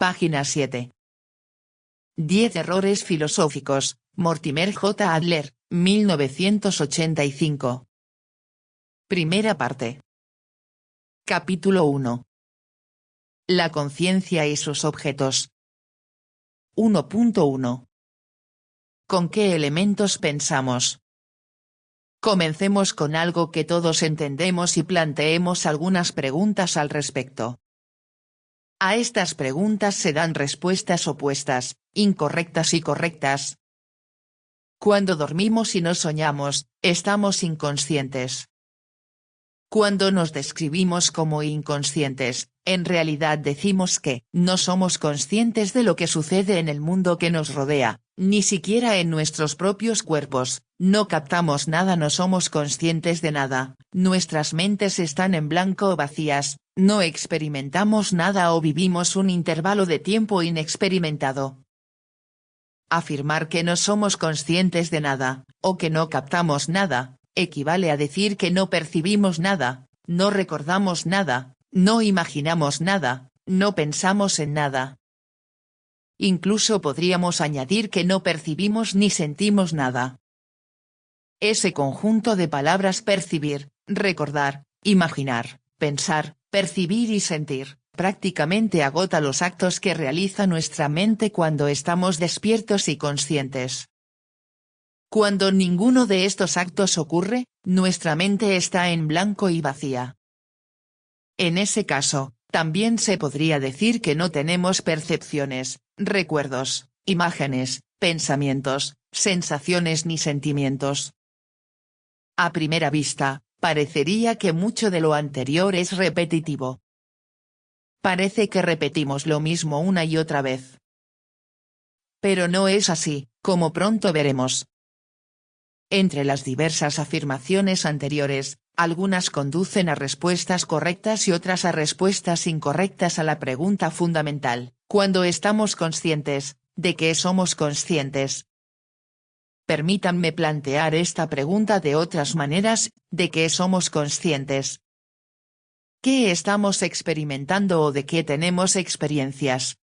Página 7. 10 errores filosóficos, Mortimer J. Adler, 1985. Primera parte. Capítulo 1. La conciencia y sus objetos. 1.1. ¿Con qué elementos pensamos? Comencemos con algo que todos entendemos y planteemos algunas preguntas al respecto. A estas preguntas se dan respuestas opuestas, incorrectas y correctas. Cuando dormimos y no soñamos, estamos inconscientes. Cuando nos describimos como inconscientes, en realidad decimos que no somos conscientes de lo que sucede en el mundo que nos rodea, ni siquiera en nuestros propios cuerpos, no captamos nada, no somos conscientes de nada, nuestras mentes están en blanco o vacías, no experimentamos nada o vivimos un intervalo de tiempo inexperimentado. Afirmar que no somos conscientes de nada, o que no captamos nada, equivale a decir que no percibimos nada, no recordamos nada, no imaginamos nada, no pensamos en nada. Incluso podríamos añadir que no percibimos ni sentimos nada. Ese conjunto de palabras percibir, recordar, imaginar, pensar, percibir y sentir, prácticamente agota los actos que realiza nuestra mente cuando estamos despiertos y conscientes. Cuando ninguno de estos actos ocurre, nuestra mente está en blanco y vacía. En ese caso, también se podría decir que no tenemos percepciones, recuerdos, imágenes, pensamientos, sensaciones ni sentimientos. A primera vista, parecería que mucho de lo anterior es repetitivo. Parece que repetimos lo mismo una y otra vez. Pero no es así, como pronto veremos. Entre las diversas afirmaciones anteriores, algunas conducen a respuestas correctas y otras a respuestas incorrectas a la pregunta fundamental, ¿cuándo estamos conscientes, de qué somos conscientes? Permítanme plantear esta pregunta de otras maneras, ¿de qué somos conscientes? ¿Qué estamos experimentando o de qué tenemos experiencias?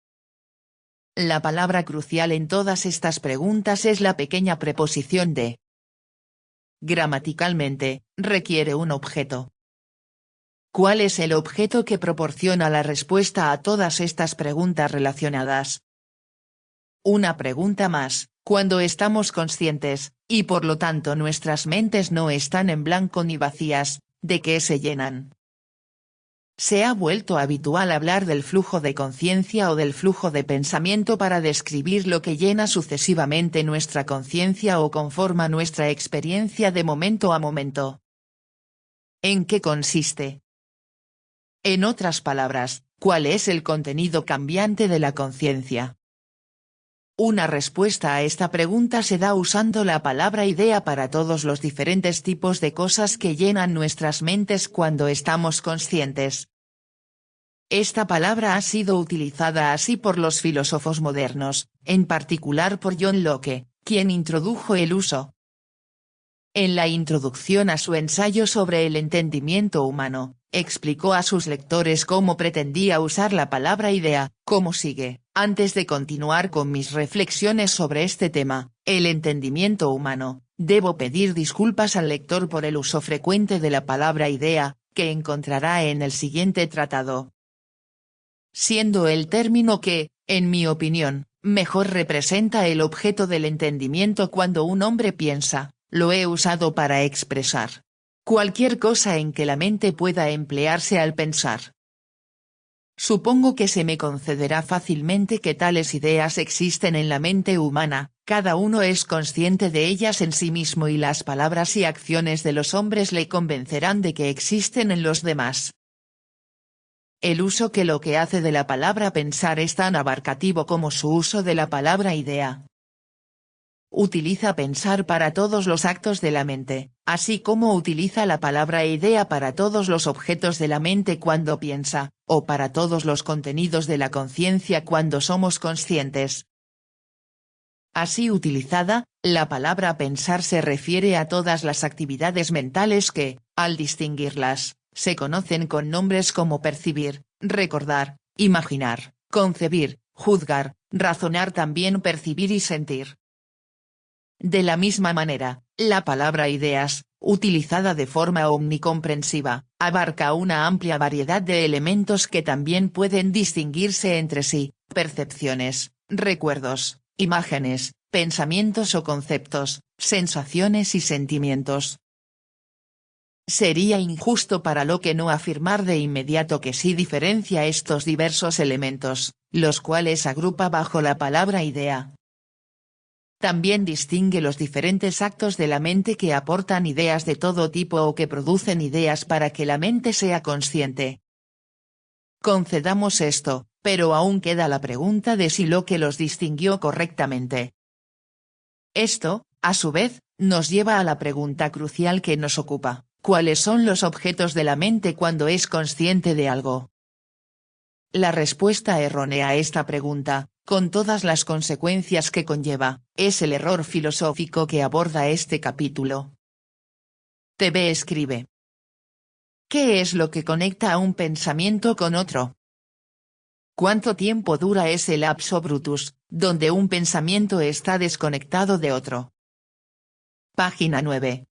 La palabra crucial en todas estas preguntas es la pequeña preposición de. Gramaticalmente, requiere un objeto. ¿Cuál es el objeto que proporciona la respuesta a todas estas preguntas relacionadas? Una pregunta más, cuando estamos conscientes, y por lo tanto nuestras mentes no están en blanco ni vacías, ¿de qué se llenan? Se ha vuelto habitual hablar del flujo de conciencia o del flujo de pensamiento para describir lo que llena sucesivamente nuestra conciencia o conforma nuestra experiencia de momento a momento. ¿En qué consiste? En otras palabras, ¿cuál es el contenido cambiante de la conciencia? Una respuesta a esta pregunta se da usando la palabra idea para todos los diferentes tipos de cosas que llenan nuestras mentes cuando estamos conscientes. Esta palabra ha sido utilizada así por los filósofos modernos, en particular por John Locke, quien introdujo el uso. En la introducción a su ensayo sobre el entendimiento humano, explicó a sus lectores cómo pretendía usar la palabra idea, como sigue: antes de continuar con mis reflexiones sobre este tema, el entendimiento humano, debo pedir disculpas al lector por el uso frecuente de la palabra idea, que encontrará en el siguiente tratado. Siendo el término que, en mi opinión, mejor representa el objeto del entendimiento cuando un hombre piensa, lo he usado para expresar cualquier cosa en que la mente pueda emplearse al pensar. Supongo que se me concederá fácilmente que tales ideas existen en la mente humana, cada uno es consciente de ellas en sí mismo y las palabras y acciones de los hombres le convencerán de que existen en los demás. El uso que Locke hace de la palabra pensar es tan abarcativo como su uso de la palabra idea. Utiliza pensar para todos los actos de la mente, así como utiliza la palabra idea para todos los objetos de la mente cuando piensa, o para todos los contenidos de la conciencia cuando somos conscientes. Así utilizada, la palabra pensar se refiere a todas las actividades mentales que, al distinguirlas, se conocen con nombres como percibir, recordar, imaginar, concebir, juzgar, razonar, también percibir y sentir. De la misma manera, la palabra ideas, utilizada de forma omnicomprensiva, abarca una amplia variedad de elementos que también pueden distinguirse entre sí: percepciones, recuerdos, imágenes, pensamientos o conceptos, sensaciones y sentimientos. Sería injusto para Locke no afirmar de inmediato que sí diferencia estos diversos elementos, los cuales agrupa bajo la palabra idea. También distingue los diferentes actos de la mente que aportan ideas de todo tipo o que producen ideas para que la mente sea consciente. Concedamos esto, pero aún queda la pregunta de si Locke los distinguió correctamente. Esto, a su vez, nos lleva a la pregunta crucial que nos ocupa: ¿cuáles son los objetos de la mente cuando es consciente de algo? La respuesta errónea a esta pregunta, con todas las consecuencias que conlleva, es el error filosófico que aborda este capítulo. TV escribe: ¿qué es lo que conecta a un pensamiento con otro? ¿Cuánto tiempo dura ese lapso brutus, donde un pensamiento está desconectado de otro? Página 9.